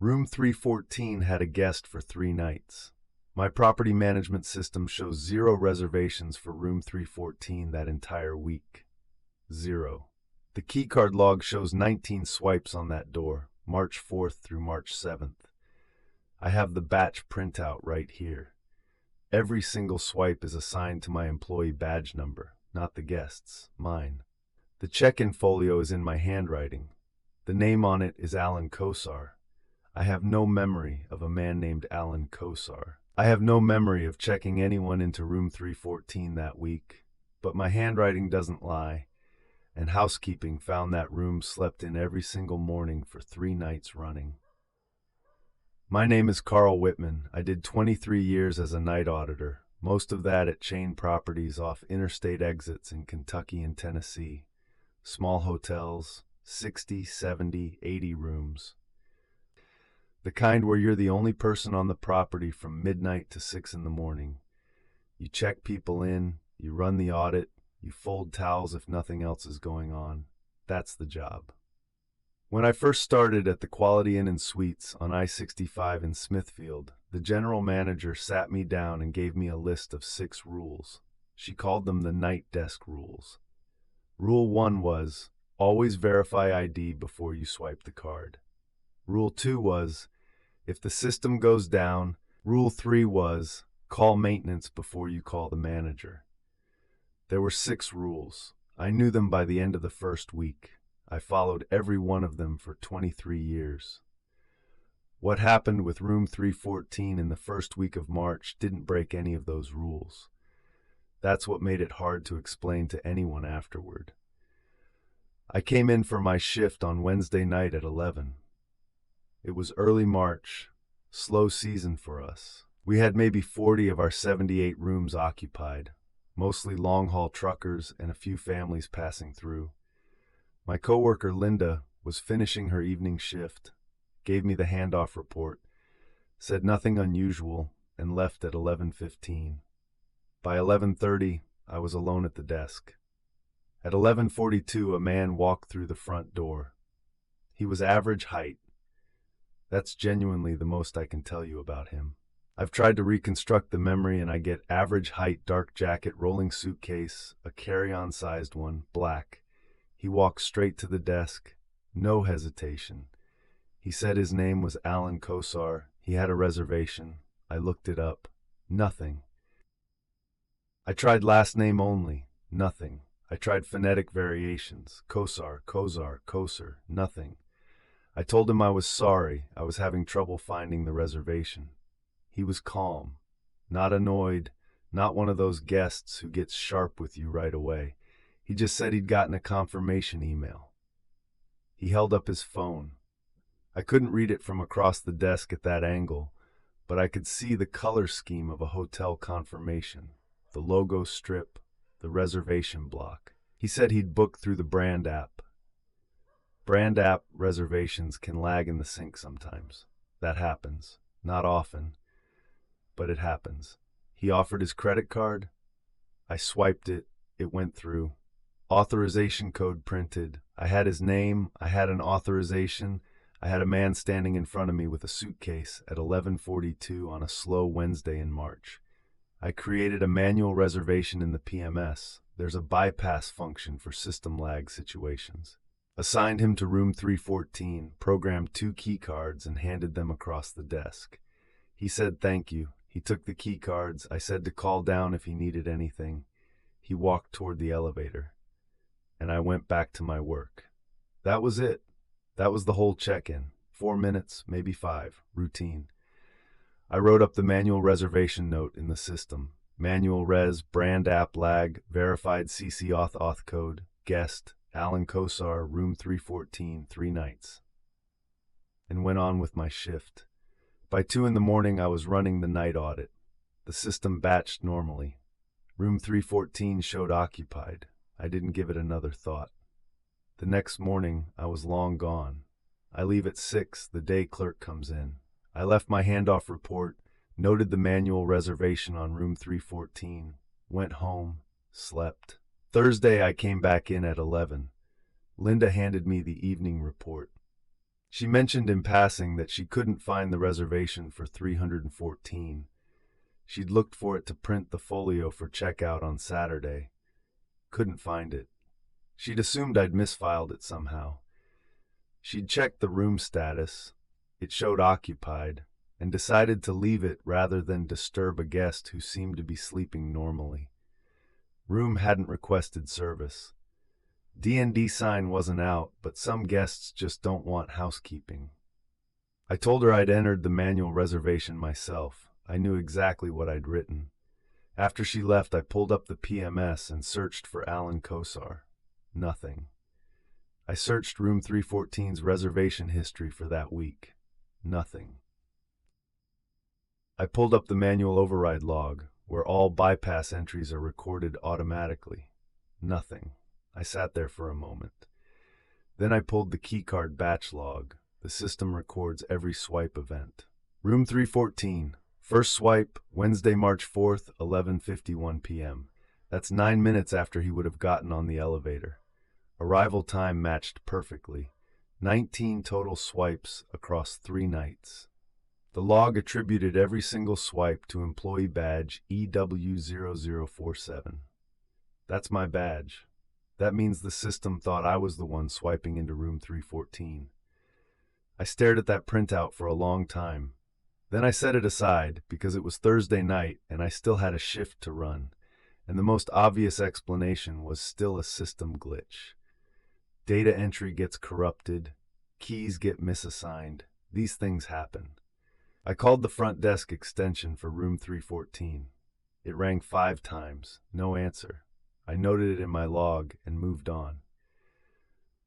Room 314 had a guest for 3 nights. My property management system shows 0 reservations for room 314 that entire week. 0. The keycard log shows 19 swipes on that door, March 4th through March 7th. I have the batch printout right here. Every single swipe is assigned to my employee badge number, not the guest's, mine. The check-in folio is in my handwriting. The name on it is Alan Kosar. I have no memory of a man named Alan Kosar. I have no memory of checking anyone into room 314 that week, but my handwriting doesn't lie, and housekeeping found that room slept in every single morning for 3 nights running. My name is Carl Whitman. I did 23 years as a night auditor, most of that at chain properties off interstate exits in Kentucky and Tennessee. Small hotels, 60, 70, 80 rooms. The kind where you're the only person on the property from midnight to 6 in the morning. You check people in, you run the audit, you fold towels if nothing else is going on. That's the job. When I first started at the Quality Inn and Suites on I-65 in Smithfield, the general manager sat me down and gave me a list of 6 rules. She called them the night desk rules. Rule 1 was, always verify ID before you swipe the card. Rule 2 was, if the system goes down. Rule 3 was, call maintenance before you call the manager. There were 6 rules. I knew them by the end of the first week. I followed every one of them for 23 years. What happened with room 314 in the first week of March didn't break any of those rules. That's what made it hard to explain to anyone afterward. I came in for my shift on Wednesday night at 11. It was early March, slow season for us. We had maybe 40 of our 78 rooms occupied, mostly long-haul truckers and a few families passing through. My coworker Linda was finishing her evening shift, gave me the handoff report, said nothing unusual, and left at 11:15. By 11:30, I was alone at the desk. At 11:42, a man walked through the front door. He was average height. That's genuinely the most I can tell you about him. I've tried to reconstruct the memory and I get average height, dark jacket, rolling suitcase, a carry-on sized one, black. He walked straight to the desk, no hesitation. He said his name was Alan Kosar. He had a reservation. I looked it up. Nothing. I tried last name only. Nothing. I tried phonetic variations. Kosar, Kosar, Kosar. Nothing. I told him I was sorry. I was having trouble finding the reservation. He was calm, not annoyed, not one of those guests who gets sharp with you right away. He just said he'd gotten a confirmation email. He held up his phone. I couldn't read it from across the desk at that angle, but I could see the color scheme of a hotel confirmation, the logo strip, the reservation block. He said he'd booked through the Brand app. Brand app reservations can lag in the sync sometimes. That happens. Not often, but it happens. He offered his credit card. I swiped it. It went through. Authorization code printed. I had his name. I had an authorization. I had a man standing in front of me with a suitcase at 11:42 on a slow Wednesday in March. I created a manual reservation in the PMS. There's a bypass function for system lag situations. Assigned him to room 314, programmed 2 key cards and handed them across the desk. He said thank you. He took the key cards. I said to call down if he needed anything. He walked toward the elevator, and I went back to my work. That was it. That was the whole check-in. 4 minutes, maybe 5, routine. I wrote up the manual reservation note in the system. Manual res, brand app lag, verified CC auth code, guest, Alan Kosar, room 314, 3 nights. And went on with my shift. By 2 in the morning, I was running the night audit. The system batched normally. Room 314 showed occupied. I didn't give it another thought. The next morning, I was long gone. I leave at 6, the day clerk comes in. I left my handoff report, noted the manual reservation on room 314, went home, slept. Thursday, I came back in at 11. Linda handed me the evening report. She mentioned in passing that she couldn't find the reservation for 314. She'd looked for it to print the folio for checkout on Saturday. Couldn't find it. She'd assumed I'd misfiled it somehow. She'd checked the room status. It showed occupied, and decided to leave it rather than disturb a guest who seemed to be sleeping normally. Room hadn't requested service. D&D sign wasn't out, but some guests just don't want housekeeping. I told her I'd entered the manual reservation myself. I knew exactly what I'd written. After she left, I pulled up the PMS and searched for Alan Kosar. Nothing. I searched room 314's reservation history for that week. Nothing. I pulled up the manual override log, where all bypass entries are recorded automatically. Nothing. I sat there for a moment. Then I pulled the keycard batch log. The system records every swipe event. Room 314. First swipe, Wednesday, March 4th, 11:51 p.m. That's 9 minutes after he would have gotten on the elevator. Arrival time matched perfectly. 19 total swipes across 3 nights. The log attributed every single swipe to employee badge EW0047. That's my badge. That means the system thought I was the one swiping into room 314. I stared at that printout for a long time. Then I set it aside because it was Thursday night and I still had a shift to run, and the most obvious explanation was still a system glitch. Data entry gets corrupted, keys get misassigned. These things happen. I called the front desk extension for room 314. It rang 5 times, no answer. I noted it in my log and moved on.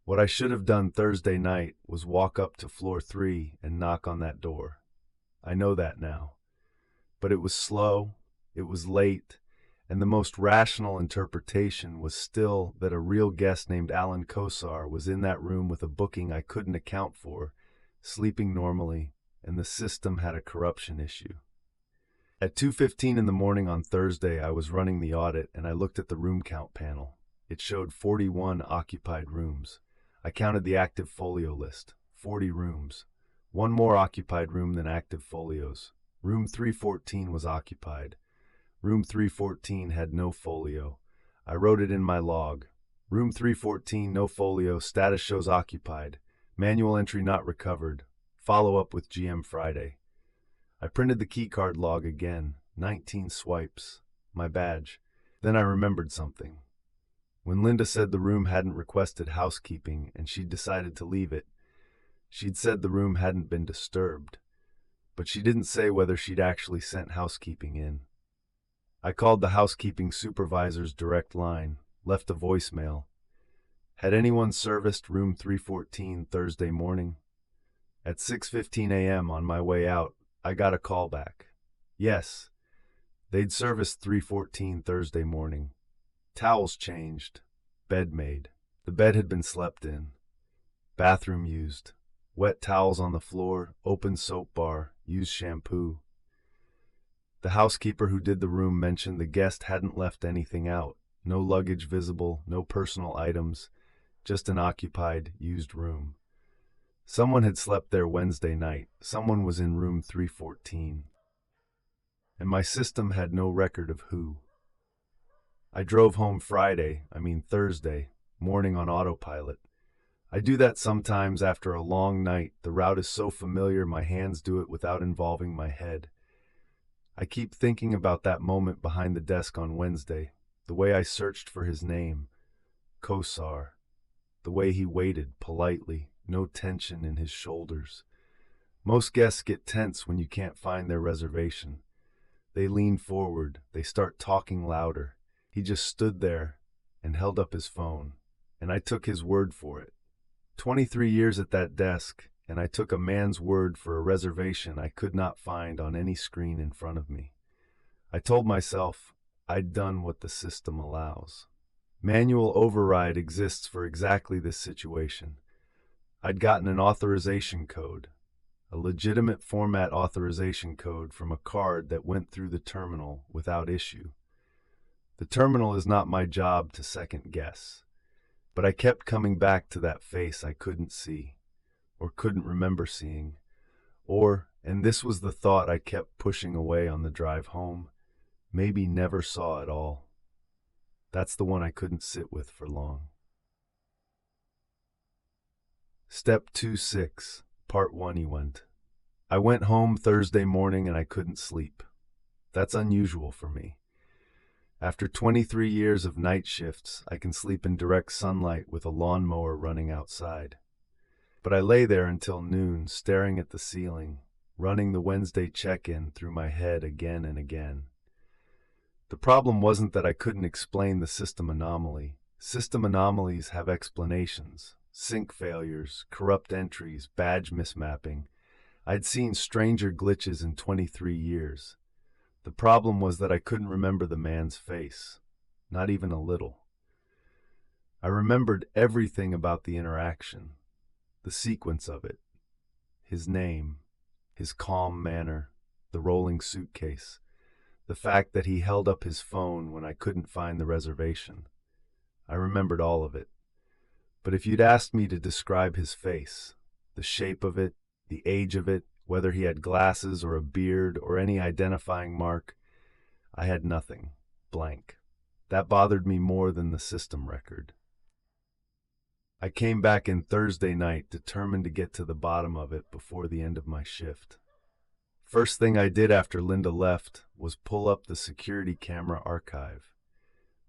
What I should have done Thursday night was walk up to floor 3 and knock on that door. I know that now. But it was slow, it was late, and the most rational interpretation was still that a real guest named Alan Kosar was in that room with a booking I couldn't account for, sleeping normally, and the system had a corruption issue. At 2:15 in the morning on Thursday, I was running the audit and I looked at the room count panel. It showed 41 occupied rooms. I counted the active folio list, 40 rooms. One more occupied room than active folios. Room 314 was occupied. Room 314 had no folio. I wrote it in my log. Room 314, no folio, status shows occupied. Manual entry not recovered. Follow up with GM Friday. I printed the keycard log again. 19 swipes. My badge. Then I remembered something. When Linda said the room hadn't requested housekeeping and she'd decided to leave it, she'd said the room hadn't been disturbed, but she didn't say whether she'd actually sent housekeeping in. I called the housekeeping supervisor's direct line, left a voicemail. Had anyone serviced room 314 Thursday morning? At 6:15 a.m. on my way out, I got a call back. Yes, they'd serviced 314 Thursday morning. Towels changed. Bed made. The bed had been slept in. Bathroom used. Wet towels on the floor, open soap bar, used shampoo. The housekeeper who did the room mentioned the guest hadn't left anything out. No luggage visible, no personal items, just an occupied, used room. Someone had slept there Wednesday night. Someone was in room 314. And my system had no record of who. I drove home Thursday, morning on autopilot. I do that sometimes after a long night. The route is so familiar, my hands do it without involving my head. I keep thinking about that moment behind the desk on Wednesday, the way I searched for his name, Kosar, the way he waited politely, no tension in his shoulders. Most guests get tense when you can't find their reservation. They lean forward, they start talking louder. He just stood there and held up his phone, and I took his word for it. 23 years at that desk, and I took a man's word for a reservation I could not find on any screen in front of me. I told myself I'd done what the system allows. Manual override exists for exactly this situation. I'd gotten an authorization code, a legitimate format authorization code from a card that went through the terminal without issue. The terminal is not my job to second guess, but I kept coming back to that face I couldn't see, or couldn't remember seeing, or, and this was the thought I kept pushing away on the drive home, maybe never saw at all. That's the one I couldn't sit with for long. Step 2-6, Part 1 he went. I went home Thursday morning and I couldn't sleep. That's unusual for me. After 23 years of night shifts, I can sleep in direct sunlight with a lawnmower running outside. But I lay there until noon, staring at the ceiling, running the Wednesday check-in through my head again and again. The problem wasn't that I couldn't explain the system anomaly. System anomalies have explanations. Sync failures, corrupt entries, badge mismapping. I'd seen stranger glitches in 23 years. The problem was that I couldn't remember the man's face, not even a little. I remembered everything about the interaction, the sequence of it, his name, his calm manner, the rolling suitcase, the fact that he held up his phone when I couldn't find the reservation. I remembered all of it. But if you'd asked me to describe his face, the shape of it, the age of it, whether he had glasses or a beard or any identifying mark, I had nothing. Blank. That bothered me more than the system record. I came back in Thursday night determined to get to the bottom of it before the end of my shift. First thing I did after Linda left was pull up the security camera archive.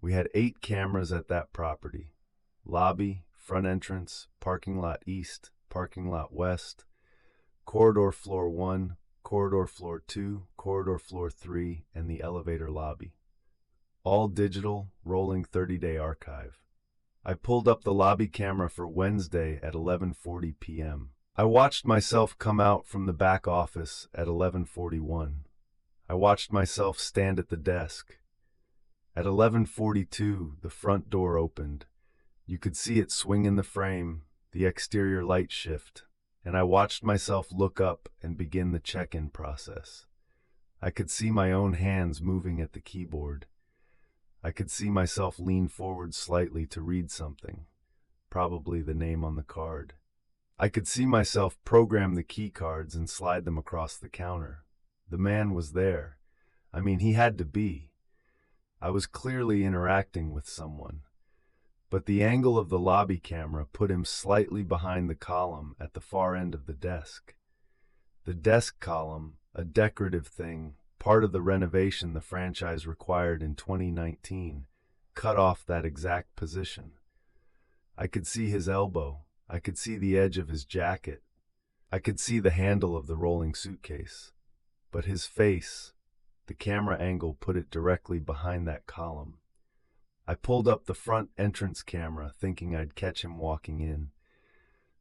We had 8 cameras at that property. Lobby, front entrance, parking lot east, parking lot west, corridor floor 1, corridor floor 2, corridor floor 3, and the elevator lobby. All digital, rolling 30-day archive. I pulled up the lobby camera for Wednesday at 11:40 p.m. I watched myself come out from the back office at 11:41. I watched myself stand at the desk. At 11:42, the front door opened. You could see it swing in the frame, the exterior light shift, and I watched myself look up and begin the check-in process. I could see my own hands moving at the keyboard. I could see myself lean forward slightly to read something, probably the name on the card. I could see myself program the key cards and slide them across the counter. The man was there. I mean, he had to be. I was clearly interacting with someone. But the angle of the lobby camera put him slightly behind the column at the far end of the desk. The desk column, a decorative thing, part of the renovation the franchise required in 2019, cut off that exact position. I could see his elbow. I could see the edge of his jacket. I could see the handle of the rolling suitcase. But his face, the camera angle put it directly behind that column. I pulled up the front entrance camera, thinking I'd catch him walking in.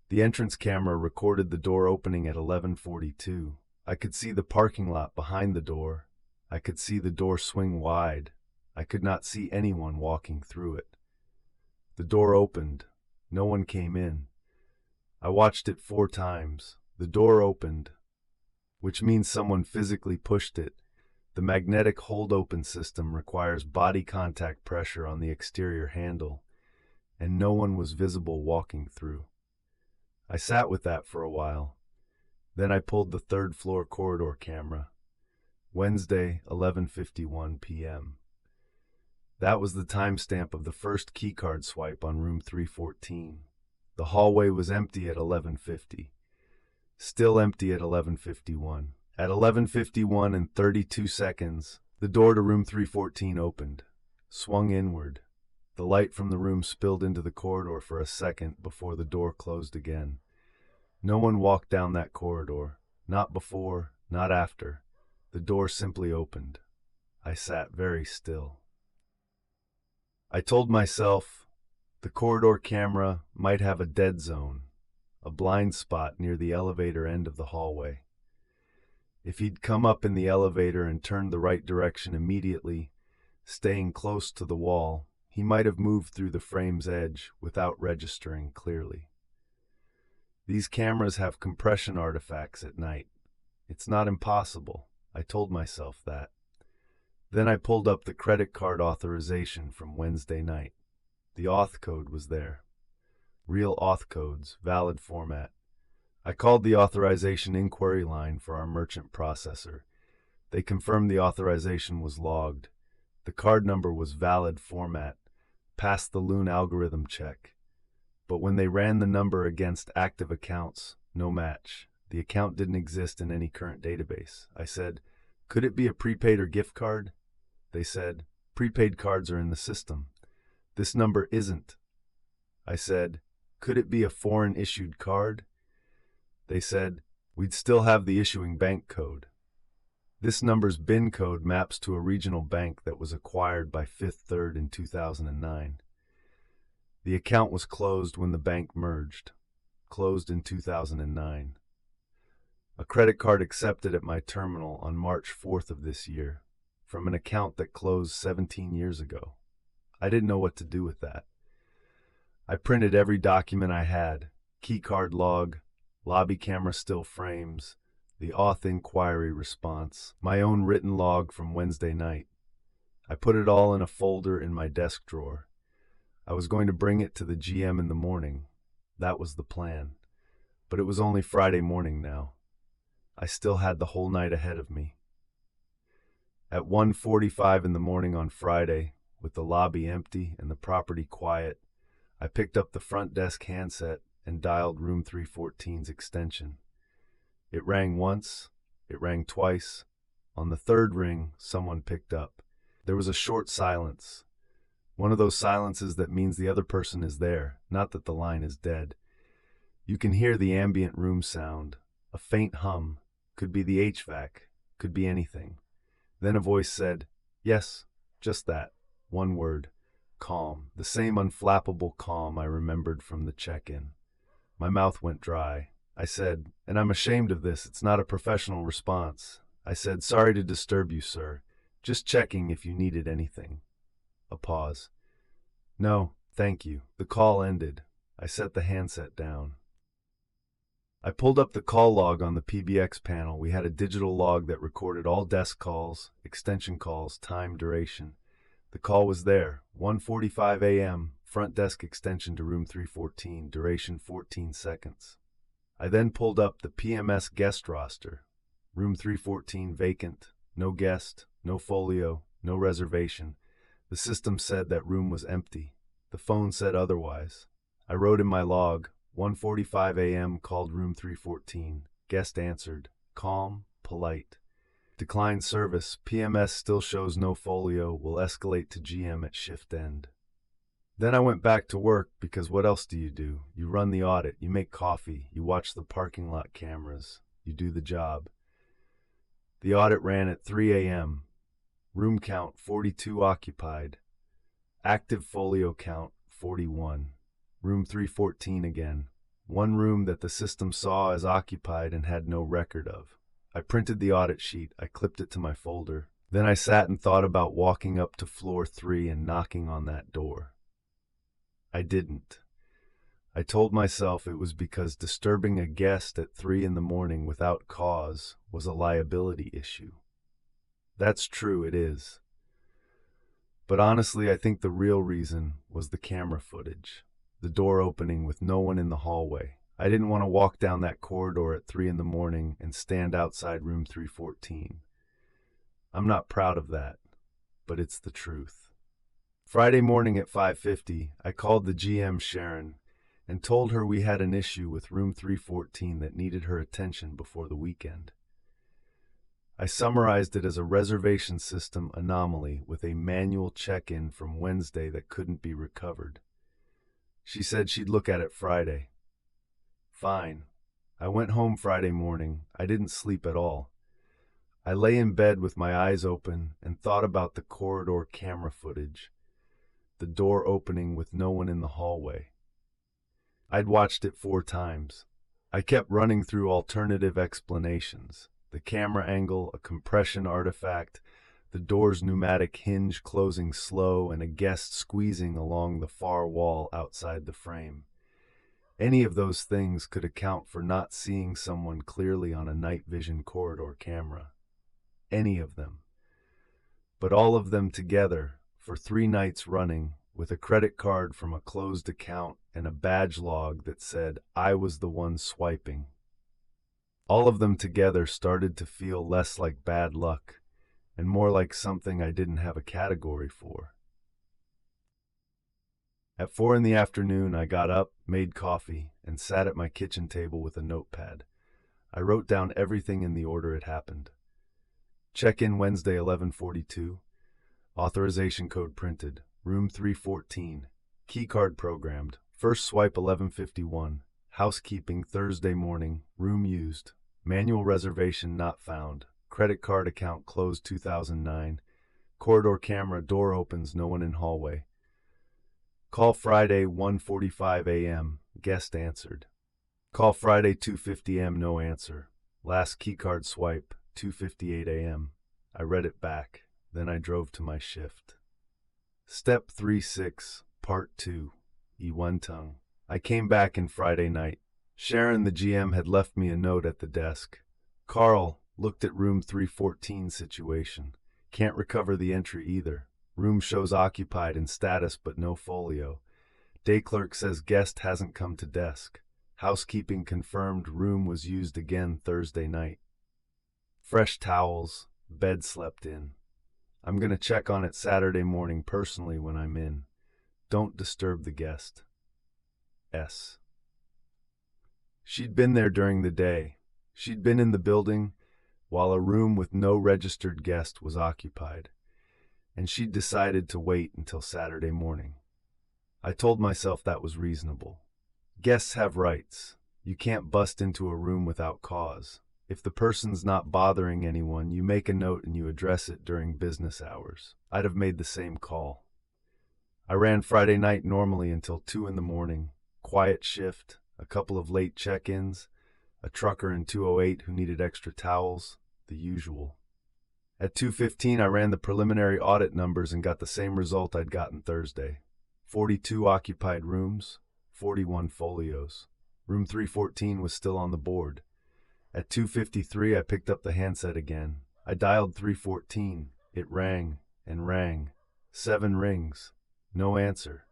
The entrance camera recorded the door opening at 11:42. I could see the parking lot behind the door. I could see the door swing wide. I could not see anyone walking through it. The door opened. No one came in. I watched it 4 times. The door opened, which means someone physically pushed it. The magnetic hold-open system requires body contact pressure on the exterior handle, and no one was visible walking through. I sat with that for a while. Then I pulled the 3rd floor corridor camera. Wednesday, 11:51 p.m. That was the timestamp of the first keycard swipe on room 314. The hallway was empty at 11:50. Still empty at 11:51. At 11:51 and 32 seconds, the door to room 314 opened, swung inward. The light from the room spilled into the corridor for a second before the door closed again. No one walked down that corridor. Not before, not after. The door simply opened. I sat very still. I told myself the corridor camera might have a dead zone, a blind spot near the elevator end of the hallway. If he'd come up in the elevator and turned the right direction immediately, staying close to the wall, he might have moved through the frame's edge without registering clearly. These cameras have compression artifacts at night. It's not impossible. I told myself that. Then I pulled up the credit card authorization from Wednesday night. The auth code was there. Real auth codes, valid format. I called the authorization inquiry line for our merchant processor. They confirmed the authorization was logged. The card number was valid format, passed the Loon algorithm check. But when they ran the number against active accounts, no match. The account didn't exist in any current database. I said, could it be a prepaid or gift card? They said, prepaid cards are in the system. This number isn't. I said, could it be a foreign issued card? They said, we'd still have the issuing bank code. This number's BIN code maps to a regional bank that was acquired by Fifth Third in 2009. The account was closed when the bank merged, closed in 2009. A credit card accepted at my terminal on March 4th of this year from an account that closed 17 years ago. I didn't know what to do with that. I printed every document I had, keycard log, lobby camera still frames, the auth inquiry response, my own written log from Wednesday night. I put it all in a folder in my desk drawer. I was going to bring it to the GM in the morning. That was the plan. But it was only Friday morning now. I still had the whole night ahead of me. At 1:45 in the morning on Friday, with the lobby empty and the property quiet, I picked up the front desk handset and dialed room 314's extension. It rang once, it rang twice. On the third ring, someone picked up. There was a short silence. One of those silences that means the other person is there, not that the line is dead. You can hear the ambient room sound, a faint hum, could be the HVAC, could be anything. Then a voice said, yes, just that, one word, calm, the same unflappable calm I remembered from the check-in. My mouth went dry. I said, and I'm ashamed of this, it's not a professional response. I said, sorry to disturb you, sir. Just checking if you needed anything. A pause. No, thank you. The call ended. I set the handset down. I pulled up the call log on the PBX panel. We had a digital log that recorded all desk calls, extension calls, time, duration. The call was there, 1:45 a.m., front desk extension to room 314, duration 14 seconds. I then pulled up the PMS guest roster. Room 314 vacant, no guest, no folio, no reservation. The system said that room was empty. The phone said otherwise. I wrote in my log, 1:45 a.m. called room 314. Guest answered, calm, polite. Declined service, PMS still shows no folio, will escalate to GM at shift end. Then I went back to work because what else do? You run the audit, you make coffee, you watch the parking lot cameras, you do the job. The audit ran at 3 a.m. Room count 42 occupied. Active folio count 41. Room 314 again. One room that the system saw as occupied and had no record of. I printed the audit sheet, I clipped it to my folder. Then I sat and thought about walking up to floor 3 and knocking on that door. I didn't. I told myself it was because disturbing a guest at 3 in the morning without cause was a liability issue. That's true, it is. But honestly, I think the real reason was the camera footage. The door opening with no one in the hallway. I didn't want to walk down that corridor at 3 in the morning and stand outside room 314. I'm not proud of that, but it's the truth. Friday morning at 5:50, I called the GM, Sharon, and told her we had an issue with room 314 that needed her attention before the weekend. I summarized it as a reservation system anomaly with a manual check-in from Wednesday that couldn't be recovered. She said she'd look at it Friday. Fine. I went home Friday morning. I didn't sleep at all. I lay in bed with my eyes open and thought about the corridor camera footage, the door opening with no one in the hallway. I'd watched it 4 times. I kept running through alternative explanations. The camera angle, a compression artifact, the door's pneumatic hinge closing slow, and a guest squeezing along the far wall outside the frame. Any of those things could account for not seeing someone clearly on a night vision corridor camera. Any of them. But all of them together, for 3 nights running, with a credit card from a closed account and a badge log that said I was the one swiping, All of them together started to feel less like bad luck and more like something I didn't have a category for. At 4 in the afternoon, I got up, made coffee, and sat at my kitchen table with a notepad. I wrote down everything in the order it happened. Check-in Wednesday 11:42. Authorization code printed. Room 314. Keycard programmed. First swipe 11:51. Housekeeping Thursday morning. Room used. Manual reservation not found. Credit card account closed 2009. Corridor camera, door opens, no one in hallway. Call Friday 1:45 a.m. Guest answered. Call Friday 2:50 a.m. No answer. Last keycard swipe 2:58 a.m. I read it back. Then I drove to my shift. Step 36, Part 2. Iwantung. I came back in Friday night. Sharon, the GM, had left me a note at the desk. Carl, looked at room 314 situation. Can't recover the entry either. Room shows occupied in status but no folio. Day clerk says guest hasn't come to desk. Housekeeping confirmed room was used again Thursday night. Fresh towels, bed slept in. I'm gonna check on it Saturday morning personally when I'm in. Don't disturb the guest. S. She'd been there during the day. She'd been in the building while a room with no registered guest was occupied, and she'd decided to wait until Saturday morning. I told myself that was reasonable. Guests have rights. You can't bust into a room without cause. If the person's not bothering anyone, you make a note and you address it during business hours. I'd have made the same call. I ran Friday night normally until 2 in the morning. Quiet shift, a couple of late check-ins, a trucker in 208 who needed extra towels, the usual. At 2:15, I ran the preliminary audit numbers and got the same result I'd gotten Thursday. 42 occupied rooms, 41 folios. Room 314 was still on the board. At 2:53, I picked up the handset again. I dialed 314. It rang and rang. 7 rings. No answer.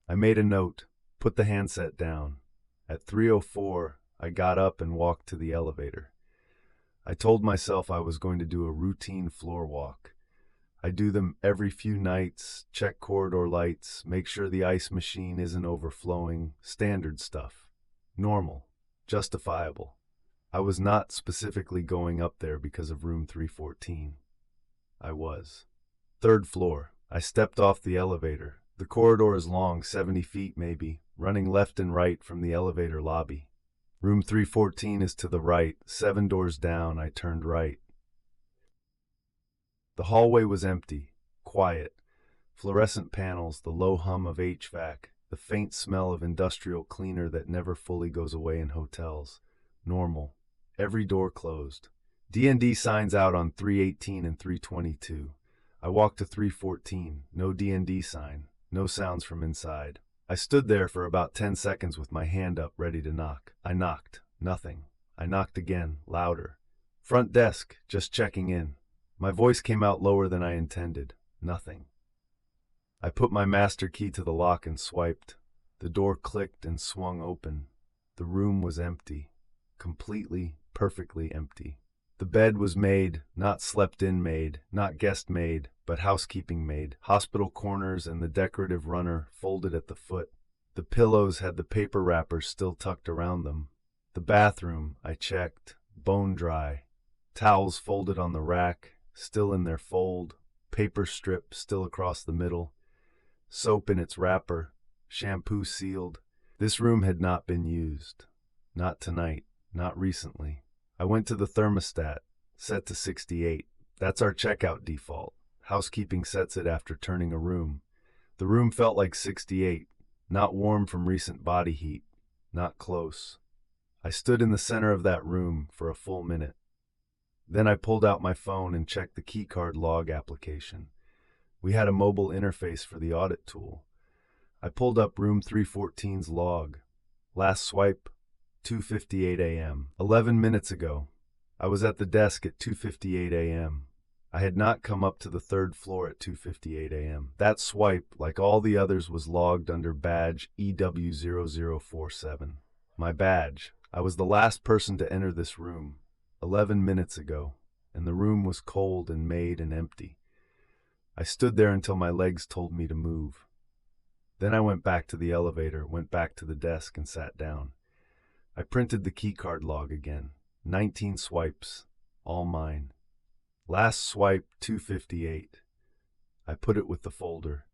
I made a note, put the handset down. At 3:04, I got up and walked to the elevator. I told myself I was going to do a routine floor walk. I do them every few nights, check corridor lights, make sure the ice machine isn't overflowing, standard stuff. Normal, justifiable. I was not specifically going up there because of room 314. I was. 3rd floor. I stepped off the elevator. The corridor is long, 70 feet maybe, running left and right from the elevator lobby. Room 314 is to the right. 7 doors down, I turned right. The hallway was empty, quiet. Fluorescent panels, the low hum of HVAC, the faint smell of industrial cleaner that never fully goes away in hotels. Normal. Every door closed. D&D signs out on 318 and 322. I walked to 314. No D&D sign. No sounds from inside. I stood there for about 10 seconds with my hand up, ready to knock. I knocked. Nothing. I knocked again, louder. Front desk, just checking in. My voice came out lower than I intended. Nothing. I put my master key to the lock and swiped. The door clicked and swung open. The room was empty. Completely, perfectly empty. The bed was made, not slept-in made, not guest made, but housekeeping made. Hospital corners and the decorative runner folded at the foot. The pillows had the paper wrappers still tucked around them. The bathroom, I checked, bone dry. Towels folded on the rack, still in their fold. Paper strip still across the middle. Soap in its wrapper. Shampoo sealed. This room had not been used. Not tonight. Not recently. I went to the thermostat, set to 68. That's our checkout default. Housekeeping sets it after turning a room. The room felt like 68, not warm from recent body heat, not close. I stood in the center of that room for a full minute. Then I pulled out my phone and checked the keycard log application. We had a mobile interface for the audit tool. I pulled up room 314's log. Last swipe, 2:58 a.m. 11 minutes ago. I was at the desk at 2:58 a.m. I had not come up to the 3rd floor at 2:58 a.m. That swipe, like all the others, was logged under badge EW0047. My badge. I was the last person to enter this room, 11 minutes ago, and the room was cold and made and empty. I stood there until my legs told me to move. Then I went back to the elevator, went back to the desk, and sat down. I printed the keycard log again. 19 swipes, all mine. Last swipe, 258. I put it with the folder.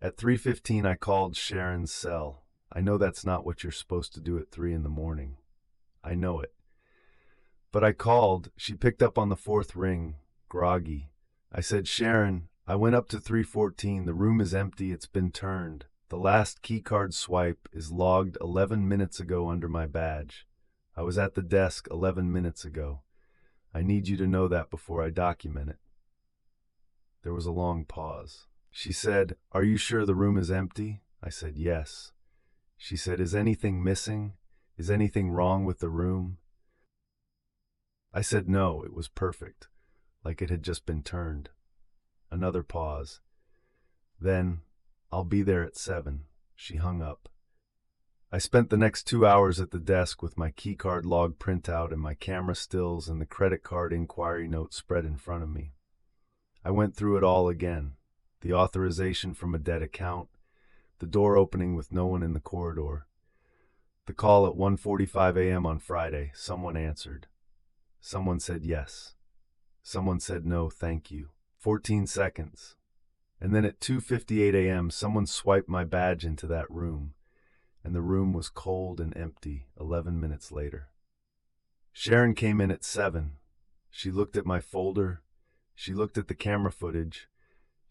At 3:15, I called Sharon's cell. I know that's not what you're supposed to do at 3 in the morning. I know it. But I called. She picked up on the fourth ring, groggy. I said, Sharon, I went up to 314. The room is empty. It's been turned. The last keycard swipe is logged 11 minutes ago under my badge. I was at the desk 11 minutes ago. I need you to know that before I document it. There was a long pause. She said, Are you sure the room is empty? I said, yes. She said, Is anything missing? Is anything wrong with the room? I said, no, it was perfect, like it had just been turned. Another pause. Then, I'll be there at 7. She hung up. I spent the next 2 hours at the desk with my keycard log printout and my camera stills and the credit card inquiry note spread in front of me. I went through it all again. The authorization from a dead account, the door opening with no one in the corridor. The call at 1:45 a.m. on Friday, someone answered. Someone said yes. Someone said no, thank you. 14 seconds. And then at 2:58 a.m., someone swiped my badge into that room, and the room was cold and empty 11 minutes later. Sharon came in at 7. She looked at my folder. She looked at the camera footage.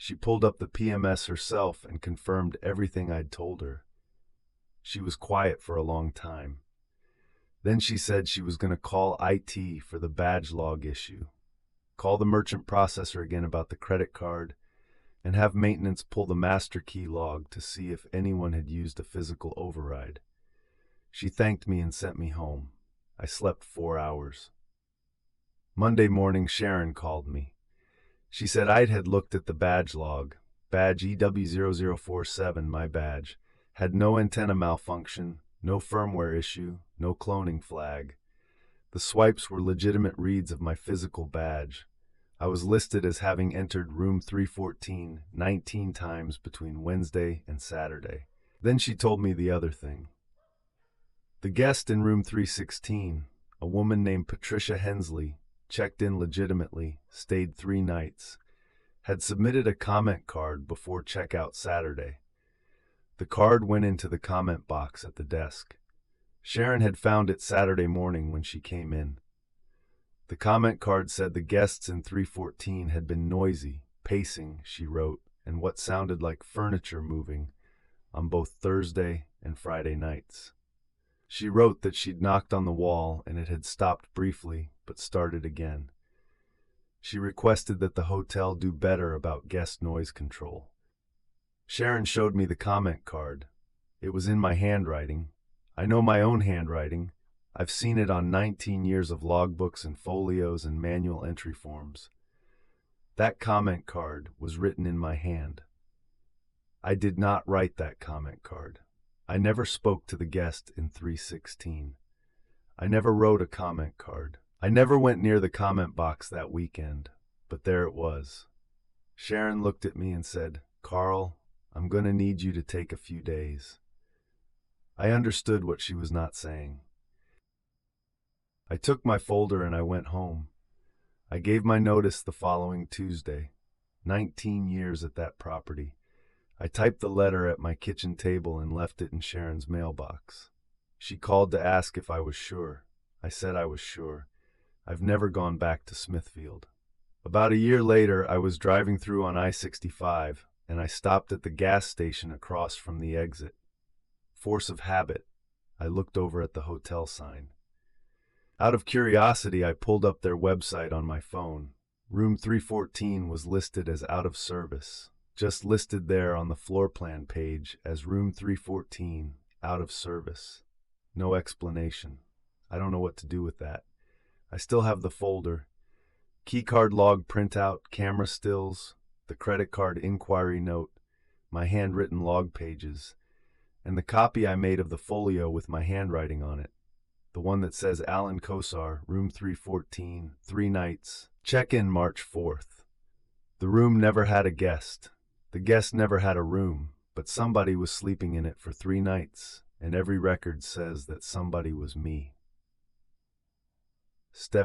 She pulled up the PMS herself and confirmed everything I'd told her. She was quiet for a long time. Then she said she was going to call IT for the badge log issue, call the merchant processor again about the credit card, and have maintenance pull the master key log to see if anyone had used a physical override. She thanked me and sent me home. I slept 4 hours. Monday morning, Sharon called me. She said I had looked at the badge log. Badge EW0047, my badge, had no antenna malfunction, no firmware issue, no cloning flag. The swipes were legitimate reads of my physical badge. I was listed as having entered room 314 19 times between Wednesday and Saturday. Then she told me the other thing. The guest in room 316, a woman named Patricia Hensley, checked in legitimately, stayed 3 nights, had submitted a comment card before checkout Saturday. The card went into the comment box at the desk. Sharon had found it Saturday morning when she came in. The comment card said the guests in 314 had been noisy, pacing, she wrote, and what sounded like furniture moving on both Thursday and Friday nights. She wrote that she'd knocked on the wall and it had stopped briefly, but started again. She requested that the hotel do better about guest noise control. Sharon showed me the comment card. It was in my handwriting. I know my own handwriting. I've seen it on 19 years of logbooks and folios and manual entry forms. That comment card was written in my hand. I did not write that comment card. I never spoke to the guest in 316. I never wrote a comment card. I never went near the comment box that weekend, but there it was. Sharon looked at me and said, Carl, I'm going to need you to take a few days. I understood what she was not saying. I took my folder and I went home. I gave my notice the following Tuesday. 19 years at that property. I typed the letter at my kitchen table and left it in Sharon's mailbox. She called to ask if I was sure. I said I was sure. I've never gone back to Smithfield. About a year later, I was driving through on I-65, and I stopped at the gas station across from the exit. Force of habit, I looked over at the hotel sign. Out of curiosity, I pulled up their website on my phone. Room 314 was listed as out of service, just listed there on the floor plan page as room 314, out of service. No explanation. I don't know what to do with that. I still have the folder. Keycard log printout, camera stills, the credit card inquiry note, my handwritten log pages, and the copy I made of the folio with my handwriting on it. The one that says Alan Kosar, room 314, 3 nights. Check-in March 4th. The room never had a guest. The guest never had a room, but somebody was sleeping in it for 3 nights, and every record says that somebody was me. Step